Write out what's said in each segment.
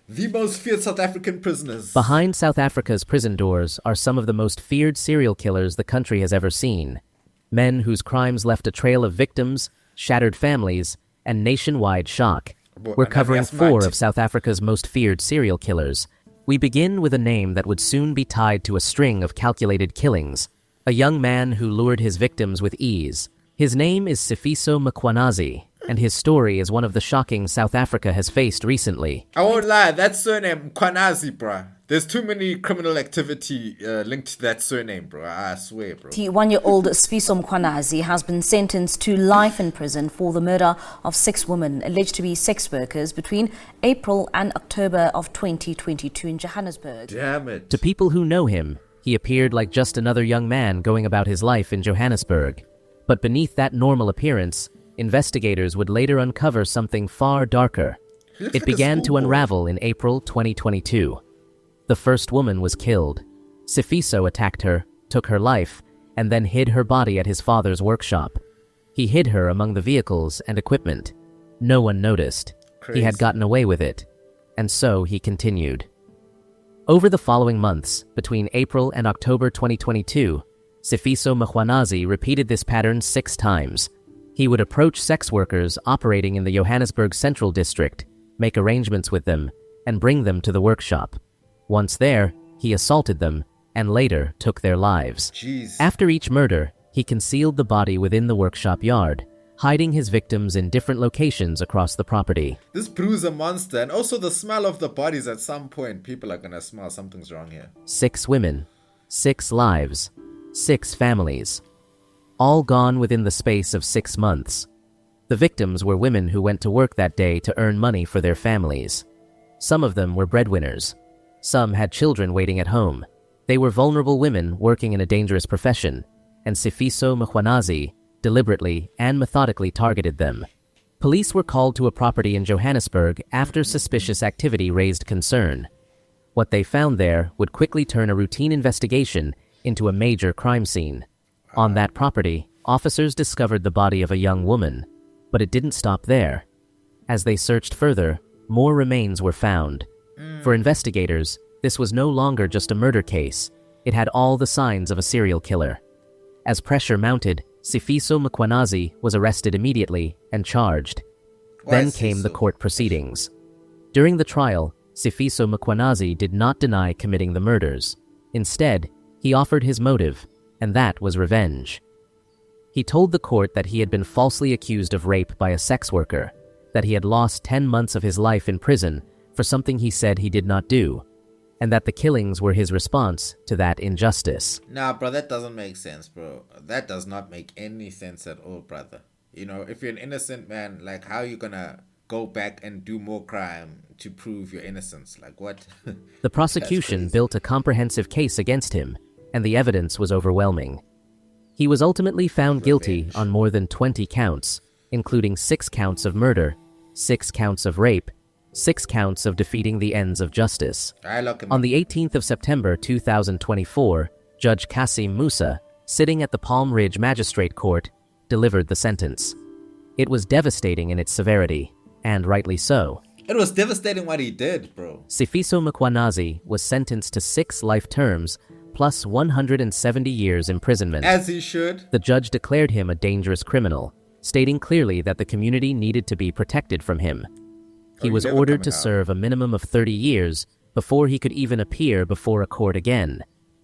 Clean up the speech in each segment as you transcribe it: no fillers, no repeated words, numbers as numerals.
The most feared South African prisoners. Behind South Africa's prison doors are some of the most feared serial killers the country has ever seen. Men whose crimes left a trail of victims, shattered families, and nationwide shock. We're covering 4 of South Africa's most feared serial killers. We begin with a name that would soon be tied to a string of calculated killings. A young man who lured his victims with ease. His name is Sifiso Mkhwanazi, and his story is one of the shocking South Africa has faced recently. I won't lie, that surname, Mkhwanazi, bruh. There's too many criminal activity linked to that surname, bro. I swear, bro. 21-year-old Sifiso Mkhwanazi has been sentenced to life in prison for the murder of 6 women alleged to be sex workers between April and October of 2022 in Johannesburg. Damn it. To people who know him, he appeared like just another young man going about his life in Johannesburg. But beneath that normal appearance, investigators would later uncover something far darker. It began to unravel in April 2022. The first woman was killed. Sifiso attacked her, took her life, and then hid her body at his father's workshop. He hid her among the vehicles and equipment. No one noticed. Crazy. He had gotten away with it. And so he continued. Over the following months, between April and October 2022, Sifiso Mkhwanazi repeated this pattern 6 times. He would approach sex workers operating in the Johannesburg Central District, make arrangements with them, and bring them to the workshop. Once there, he assaulted them and later took their lives. Jeez. After each murder, he concealed the body within the workshop yard, hiding his victims in different locations across the property. This brew's a monster, and also the smell of the bodies. At some point, people are gonna smell something's wrong here. 6 women, 6 lives, 6 families, all gone within the space of 6 months. The victims were women who went to work that day to earn money for their families. Some of them were breadwinners. Some had children waiting at home. They were vulnerable women working in a dangerous profession, and Sifiso Mkhwanazi deliberately and methodically targeted them. Police were called to a property in Johannesburg after suspicious activity raised concern. What they found there would quickly turn a routine investigation into a major crime scene. On that property, officers discovered the body of a young woman, but it didn't stop there. As they searched further, more remains were found. For investigators, this was no longer just a murder case. It had all the signs of a serial killer. As pressure mounted, Sifiso Mkhwanazi was arrested immediately and charged. Then came the court proceedings. During the trial, Sifiso Mkhwanazi did not deny committing the murders. Instead, he offered his motive, and that was revenge. He told the court that he had been falsely accused of rape by a sex worker, that he had lost 10 months of his life in prison for something he said he did not do, and that the killings were his response to that injustice. Nah, bro, that doesn't make sense, bro. That does not make any sense at all, brother. You know, if you're an innocent man, like, how are you gonna go back and do more crime to prove your innocence? Like, what? The prosecution built a comprehensive case against him, and the evidence was overwhelming. He was ultimately found guilty on more than 20 counts, including 6 counts of murder, 6 counts of rape, 6 counts of defeating the ends of justice. On the 18th of September 2024, Judge Kasim Musa, sitting at the Palm Ridge Magistrate Court, delivered the sentence. It was devastating in its severity, and rightly so. It was devastating what he did, bro. Sifiso Mkhwanazi was sentenced to 6 life terms plus 170 years imprisonment. As he should. The judge declared him a dangerous criminal, stating clearly that the community needed to be protected from him. He was ordered to serve a minimum of 30 years before he could even appear before a court again.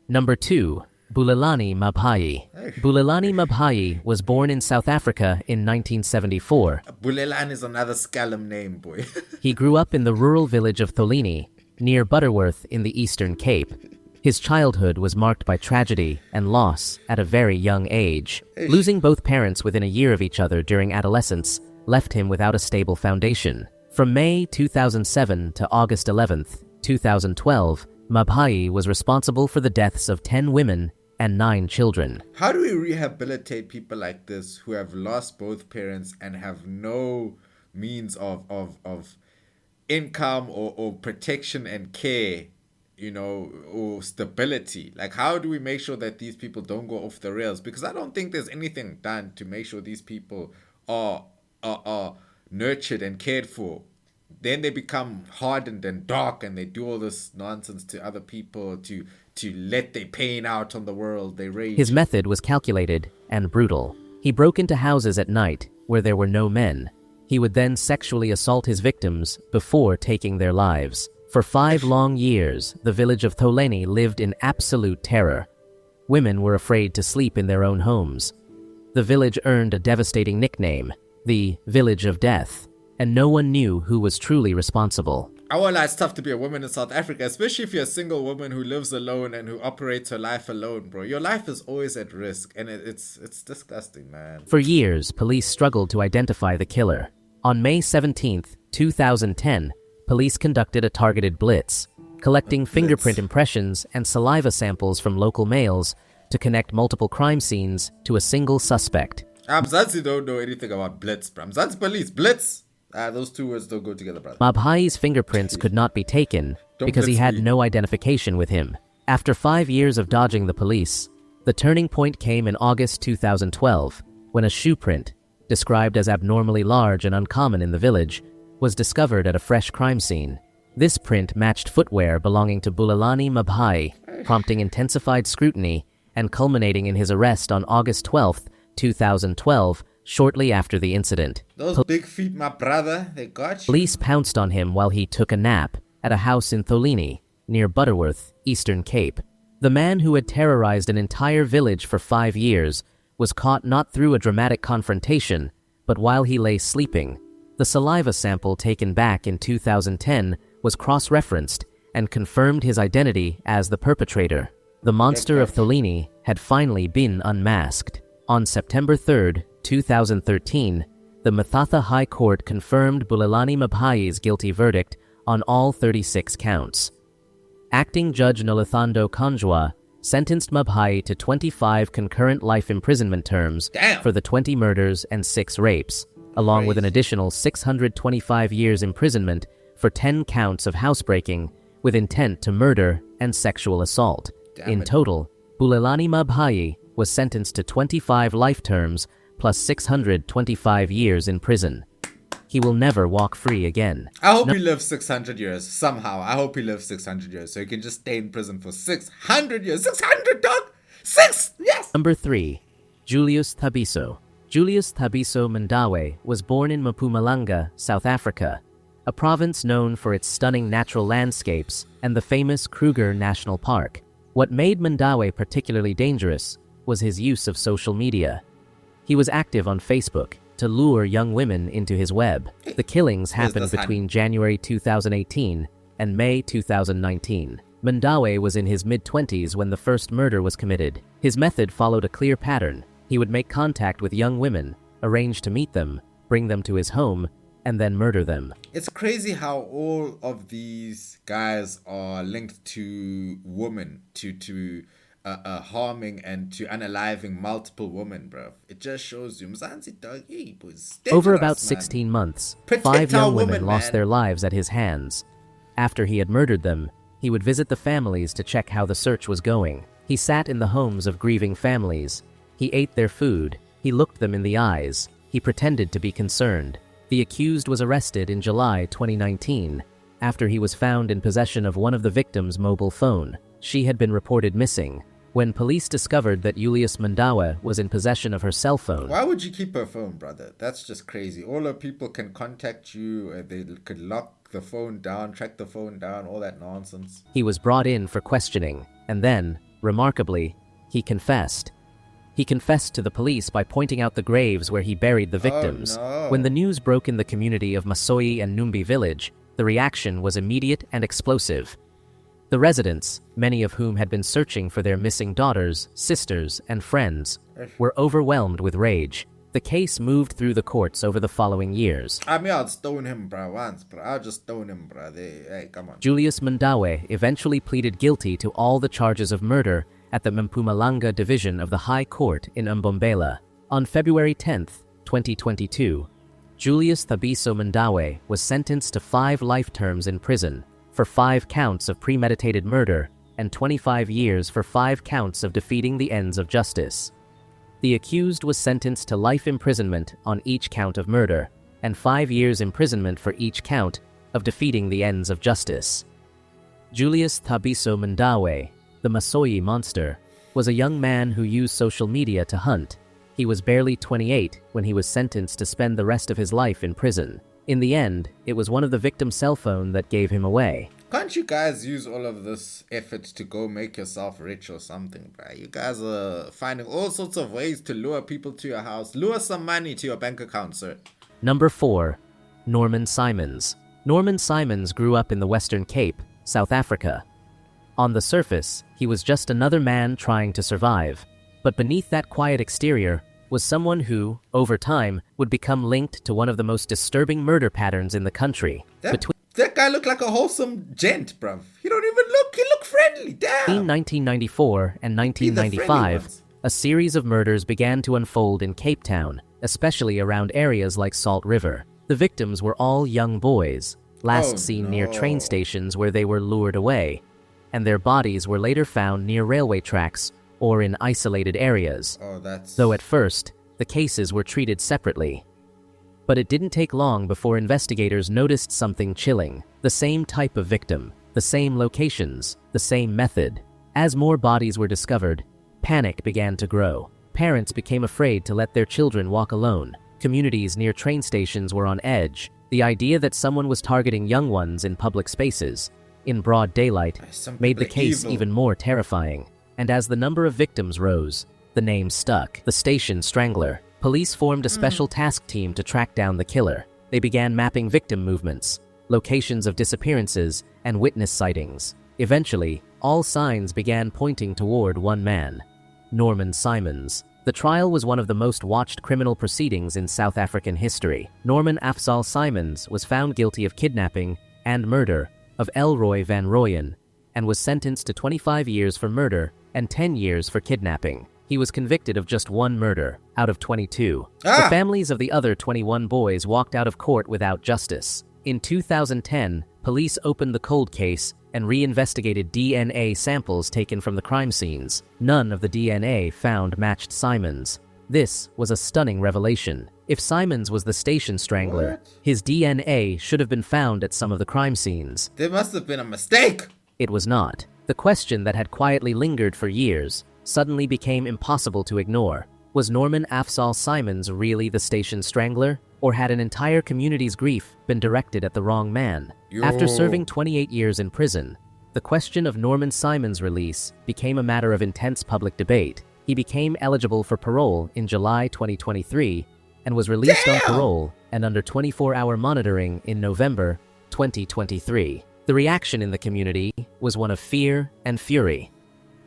Number 2, Bulelani Mabhayi. Bulelani Mabhayi was born in South Africa in 1974. Bulelani is another scallum name, boy. He grew up in the rural village of Tholeni, near Butterworth in the Eastern Cape. His childhood was marked by tragedy and loss at a very young age. Losing both parents within a year of each other during adolescence left him without a stable foundation. From May 2007 to August 11th, 2012, Mabhayi was responsible for the deaths of 10 women and 9 children. How do we rehabilitate people like this who have lost both parents and have no means of income or protection and care, you know, or stability? Like, how do we make sure that these people don't go off the rails? Because I don't think there's anything done to make sure these people are nurtured and cared for then they become hardened and dark, and they do all this nonsense to other people to let their pain out on the world. They rage. His method was calculated and brutal. He broke into houses at night where there were no men. He would then sexually assault his victims before taking their lives. For 5 long years, the village of Tholeni lived in absolute terror. Women were afraid to sleep in their own homes. The village earned a devastating nickname, the Village of Death, and no one knew who was truly responsible. I won't lie, it's tough to be a woman in South Africa, especially if you're a single woman who lives alone and who operates her life alone, bro. Your life is always at risk, and it's disgusting, man. For years, police struggled to identify the killer. On May 17, 2010, police conducted a targeted blitz, collecting fingerprint impressions and saliva samples from local males to connect multiple crime scenes to a single suspect. Mzansi don't know anything about blitz, bro. Mzansi police, blitz. Those two words don't go together, brother. Mabhayi's fingerprints could not be taken because he had no identification with him. After 5 years of dodging the police, the turning point came in August 2012, when a shoe print, described as abnormally large and uncommon in the village, was discovered at a fresh crime scene. This print matched footwear belonging to Bulelani Mabhayi, prompting intensified scrutiny and culminating in his arrest on August 12, 2012, shortly after the incident. Those big feet, my brother, they got you. Police pounced on him while he took a nap at a house in Tholeni, near Butterworth, Eastern Cape. The man who had terrorized an entire village for 5 years was caught not through a dramatic confrontation, but while he lay sleeping. The saliva sample taken back in 2010 was cross-referenced and confirmed his identity as the perpetrator. The Monster of Tholeni had finally been unmasked. On September 3, 2013, the Mathatha High Court confirmed Bulelani Mabhayi's guilty verdict on all 36 counts. Acting Judge Noluthando Konjwa sentenced Mabhayi to 25 concurrent life imprisonment terms for the 20 murders and 6 rapes, along with an additional 625 years imprisonment for 10 counts of housebreaking with intent to murder and sexual assault. In total, Bulelani Mabhayi was sentenced to 25 life terms plus 625 years in prison. He will never walk free again. I hope he lives 600 years, somehow. I hope he lives 600 years, so he can just stay in prison for 600 years. 600, dog! 6! Yes! Number 3. Julius Thabiso. Julius Thabiso Mkhwanazi was born in Mpumalanga, South Africa, a province known for its stunning natural landscapes and the famous Kruger National Park. What made Mkhwanazi particularly dangerous was his use of social media. He was active on Facebook to lure young women into his web. The killings happened between January 2018 and May 2019. Mkhwanazi was in his mid-20s when the first murder was committed. His method followed a clear pattern. He would make contact with young women, arrange to meet them, bring them to his home, and then murder them. It's crazy how all of these guys are linked to women, to harming and to unaliving multiple women, bro. It just shows you Mzansi dog, he was dangerous. Over about 16 months, Protect 5 young women women, lost man. their lives at his hands. After he had murdered them, he would visit the families to check how the search was going. He sat in the homes of grieving families. He ate their food. He looked them in the eyes. He pretended to be concerned. The accused was arrested in July 2019 after he was found in possession of one of the victims' mobile phone. She had been reported missing. When police discovered that Julius Mkhwanazi was in possession of her cell phone. Why would you keep her phone, brother? That's just crazy. All the people can contact you. They could lock the phone down, track the phone down, all that nonsense. He was brought in for questioning, and then, remarkably, he confessed. He confessed to the police by pointing out the graves where he buried the victims. Oh, no. When the news broke in the community of Masoyi and Numbi village, the reaction was immediate and explosive. The residents, many of whom had been searching for their missing daughters, sisters, and friends, were overwhelmed with rage. The case moved through the courts over the following years. I mean, I'd stone him, bro, once, bro. I'll just stone him, bro. Hey, come on. Julius Mkhwanazi eventually pleaded guilty to all the charges of murder at the Mpumalanga division of the High Court in Mbombela. On February 10, 2022, Julius Thabiso Mkhwanazi was sentenced to 5 life terms in prison for 5 counts of premeditated murder and 25 years for 5 counts of defeating the ends of justice. The accused was sentenced to life imprisonment on each count of murder and 5 years imprisonment for each count of defeating the ends of justice. Julius Thabiso Mkhwanazi, the Masoyi monster, was a young man who used social media to hunt. He was barely 28 when he was sentenced to spend the rest of his life in prison. In the end, it was one of the victim's cell phone that gave him away. Can't you guys use all of this effort to go make yourself rich or something, bro? You guys are finding all sorts of ways to lure people to your house. Lure some money to your bank account, sir. Number 4. Norman Simons. Norman Simons grew up in the Western Cape, South Africa. On the surface, he was just another man trying to survive. But beneath that quiet exterior was someone who, over time, would become linked to one of the most disturbing murder patterns in the country. That guy looked like a wholesome gent, bruv. He looked friendly, damn. Between 1994 and 1995, a series of murders began to unfold in Cape Town, especially around areas like Salt River. The victims were all young boys, last seen near train stations where they were lured away, and their bodies were later found near railway tracks or in isolated areas. Though at first, the cases were treated separately. But it didn't take long before investigators noticed something chilling. The same type of victim, the same locations, the same method. As more bodies were discovered, panic began to grow. Parents became afraid to let their children walk alone. Communities near train stations were on edge. The idea that someone was targeting young ones in public spaces, in broad daylight, made the case even more terrifying. And as the number of victims rose, the name stuck. The Station Strangler. Police formed a special task team to track down the killer. They began mapping victim movements, locations of disappearances, and witness sightings. Eventually, all signs began pointing toward one man, Norman Simons. The trial was one of the most watched criminal proceedings in South African history. Norman Afzal Simons was found guilty of kidnapping and murder of Elroy Van Rooyen and was sentenced to 25 years for murder and 10 years for kidnapping. He was convicted of just one murder out of 22. The families of the other 21 boys walked out of court without justice. In 2010, police opened the cold case and reinvestigated DNA samples taken from the crime scenes. None of the DNA found matched Simons. This was a stunning revelation. If Simons was the Station Strangler, his DNA should have been found at some of the crime scenes. There must have been a mistake. It was not. The question that had quietly lingered for years suddenly became impossible to ignore. Was Norman Afzal Simons really the Station Strangler? Or had an entire community's grief been directed at the wrong man? After serving 28 years in prison, the question of Norman Simons' release became a matter of intense public debate. He became eligible for parole in July 2023 and was released on parole and under 24-hour monitoring in November 2023. The reaction in the community was one of fear and fury.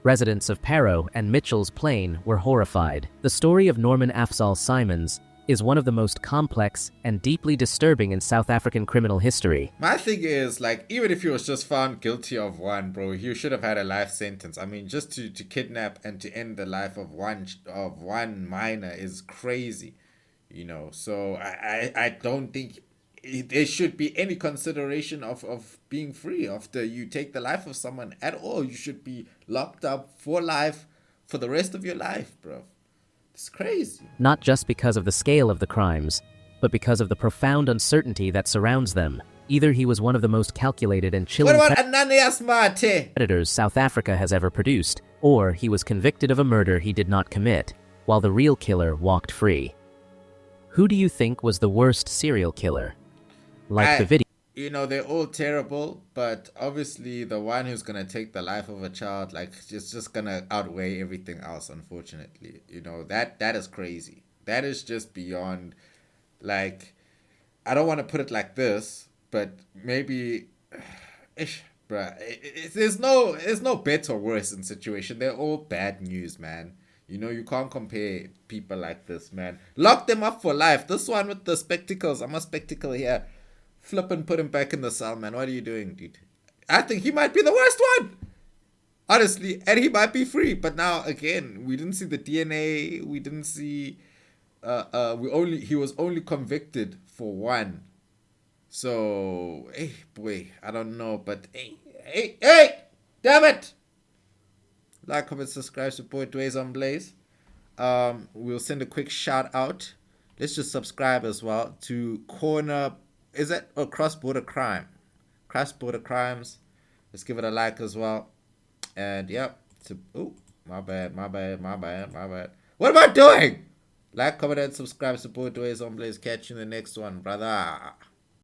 Residents of Parow and Mitchell's Plain were horrified. The story of Norman Afzal Simons is one of the most complex and deeply disturbing in South African criminal history. My thing is, like, even if he was just found guilty of one, bro, he should have had a life sentence. I mean, just to kidnap and to end the life of one minor is crazy, you know. So I don't think there should be any consideration of being free after you take the life of someone at all. You should be locked up for life for the rest of your life, bro. It's crazy. Not just because of the scale of the crimes, but because of the profound uncertainty that surrounds them. Either he was one of the most calculated and chilling predators South Africa has ever produced, or he was convicted of a murder he did not commit, while the real killer walked free. Who do you think was the worst serial killer? Like the video. You know, they're all terrible, but obviously the one who's going to take the life of a child, like, it's just going to outweigh everything else, unfortunately. You know, that is crazy. That is just beyond, like, I don't want to put it like this, but maybe, bruh, there's no better or worse in situation. They're all bad news, man. You know, you can't compare people like this, man. Lock them up for life. This one with the spectacles, I'm a spectacle here. Flip and put him back in the cell, man. What are you doing, dude? I think he might be the worst one. Honestly. And he might be free. But now, again, we didn't see the DNA. We didn't see... he was only convicted for one. So, hey, boy. I don't know. But, hey! Damn it! Like, comment, subscribe, support Dways on Blaze. We'll send a quick shout out. Let's just subscribe as well to Corner... Is that a cross-border crime? cross-border crimes. Let's give it a like as well. And yep. Oh, my bad. What am I doing? Like, comment, and subscribe. Support Ways on Blaze. Catch you in the next one, brother.